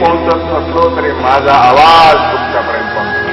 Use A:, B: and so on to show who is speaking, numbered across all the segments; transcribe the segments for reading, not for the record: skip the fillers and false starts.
A: पोहोचत नसलो तरी माझा आवाज तुमच्यापर्यंत पोहोचतो.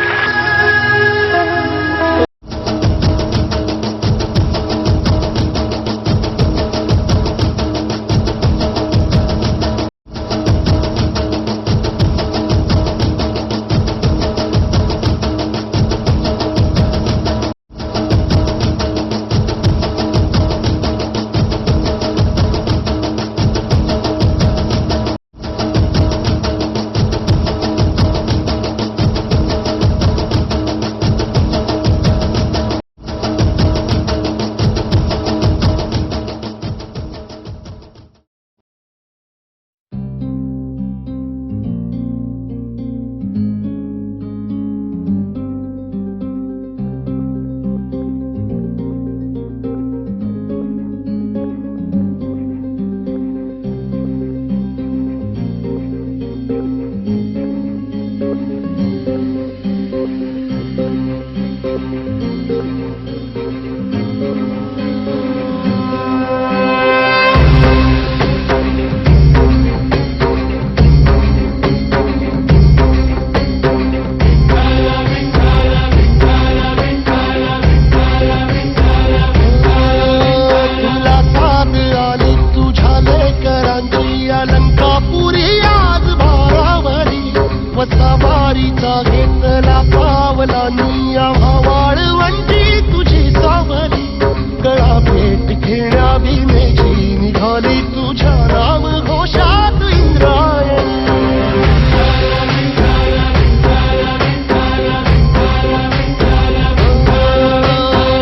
B: घेतला पावलांनी वाळवंटी तुझी सावली गळा भेट घेण्या भीमेची निघाली तुझ्या नाम घोषात इंद्रायणी.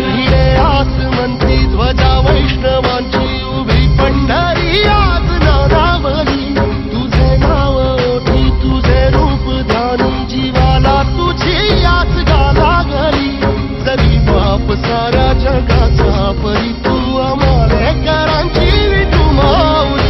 B: भिडे आसमंती ध्वजा वैष्णवांची उभी पंढरी आज नारावली तुझे नाव ओठी तुझे रूप ध्यानी जीवाला तुझी आस गाला गली जरी बाप साऱ्या जगाचा परी तू आमालेकरांची विठू माऊली.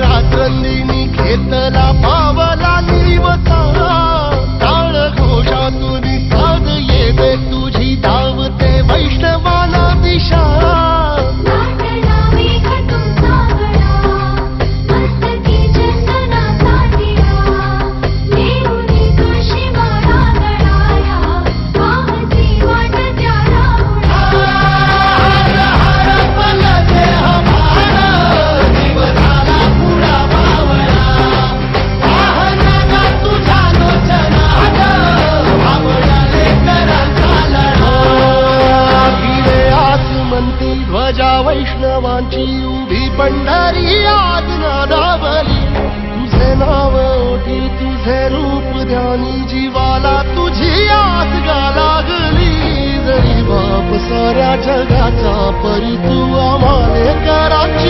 B: रात्रंदिनी घेतला पावला निवसा टाळ घोषातून साध येते तुझी धावते वैष्णवाला दिशा. ध्वजा वैष्णवांची उभी पंढरी आज नादावली तुझे नाव ओठी तुझे रूप ध्यानी जीवाला तुझी आस गाला गली जरी बाप साऱ्या जगाचा परी तू आमालेकरांची